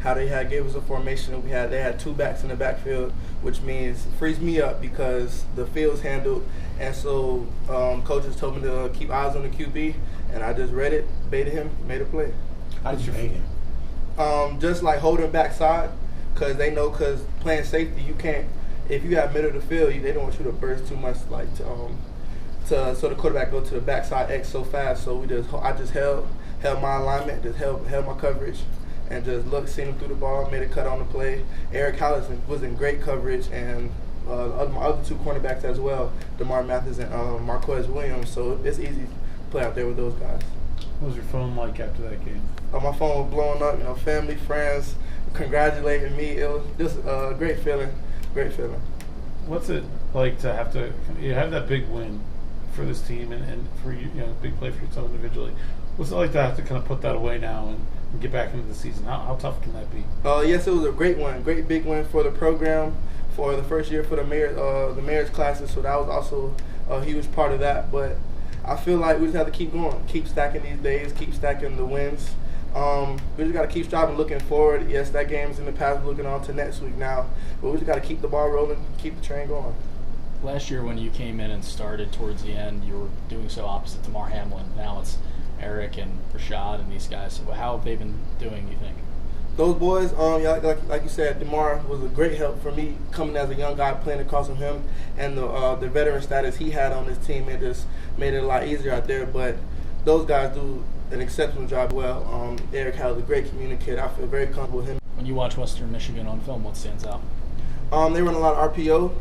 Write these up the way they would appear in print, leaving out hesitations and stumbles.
how they had gave us a formation. They had two backs in the backfield, which means frees me up because the field's handled. And so coaches told me to keep eyes on the QB, and I just read it, baited him, made a play. How did you bait him? Just like holding backside, because they know playing safety, you can't. If you have middle of the field, they don't want you to burst too much, like so the quarterback go to the backside X so fast. So I just held my alignment, just held my coverage, and just seen him through the ball, made a cut on the play. Eric Hallison was in great coverage, and my other two cornerbacks as well, DeMar Mathis and Marquez Williams. So it's easy to play out there with those guys. What was your phone like after that game? My phone was blowing up. Family, friends, congratulating me. It was just a great feeling. Great feeling. What's it like to have that big win for this team and for you, big play for yourself individually? What's it like to have to kind of put that away now and get back into the season? How tough can that be? Yes, it was a great one, great big win for the program, for the first year for the mayor's classes. So that was also a huge part of that. But I feel like we just have to keep going, keep stacking these days, keep stacking the wins. We just got to keep striving, looking forward. Yes, that game's in the past, we're looking on to next week now. But we just got to keep the ball rolling, keep the train going. Last year when you came in and started towards the end, you were doing so opposite to Damar Hamlin. Now it's Eric and Rashad and these guys. So how have they been doing, you think? Those boys, like you said, DeMar was a great help for me coming as a young guy playing across from him, and the veteran status he had on his team. It just made it a lot easier out there. But those guys do an exceptional job well. Eric has a great communicator. I feel very comfortable with him. When you watch Western Michigan on film, what stands out? They run a lot of RPO,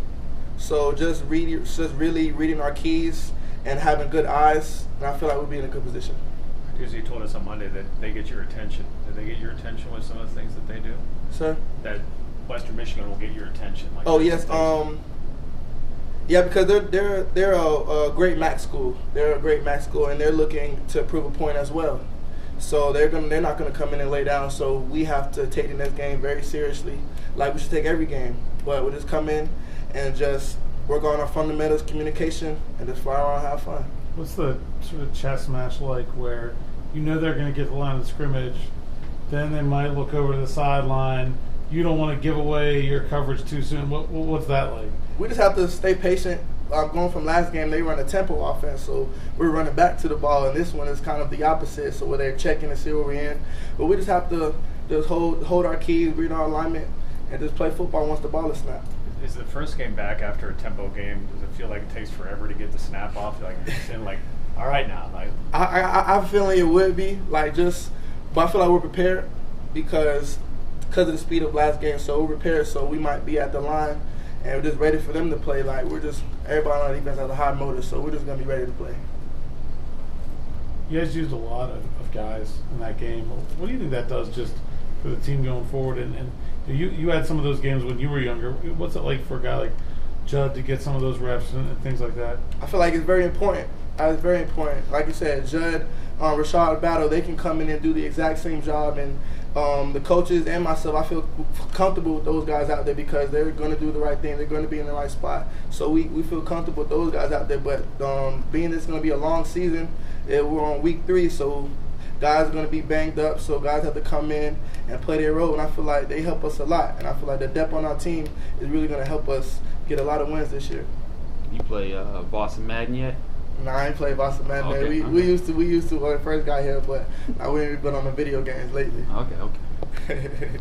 so just really reading our keys and having good eyes, and I feel like we'll be in a good position. Because you told us on Monday that they get your attention. Did they get your attention with some of the things that they do? Sir? That Western Michigan will get your attention. Like yes. Yeah, because they're a great MAC school. They're a great MAC school, and they're looking to prove a point as well. So they're not gonna come in and lay down. So we have to take the next game very seriously, like we should take every game. But we'll just come in and just work on our fundamentals, communication, and just fly around and have fun. What's the sort of chess match like where they're going to get the line of scrimmage, then they might look over to the sideline, you don't want to give away your coverage too soon? What's that like? We just have to stay patient. Going from last game, they run a tempo offense, so we're running back to the ball, and this one is kind of the opposite, so where they're checking to see where we're in. But we just have to just hold our keys, read our alignment, and just play football once the ball is snapped. Is the first game back after a tempo game, does it feel like it takes forever to get the snap off? Like it's in all right now. I have a feeling it would be, but I feel like we're prepared because of the speed of last game, so we're prepared, so we might be at the line, and we're just ready for them to play. Everybody on defense has a high motor, so we're just going to be ready to play. You guys used a lot of guys in that game. What do you think that does just for the team going forward? And you had some of those games when you were younger. What's it like for a guy like Judd to get some of those reps and things like that? I feel like it's very important. It's very important. Like you said, Judd, Rashad Battle, they can come in and do the exact same job. And the coaches and myself, I feel comfortable with those guys out there because they're going to do the right thing. They're going to be in the right spot. So we feel comfortable with those guys out there. But being it's going to be a long season, we're on week 3, so guys are going to be banged up. So guys have to come in and play their role. And I feel like they help us a lot. And I feel like the depth on our team is really going to help us get a lot of wins this year. You play Boston Madden yet? Nah, I ain't played Boston Madden. Okay, we used to when I first got here, but we ain't been on the video games lately. Okay.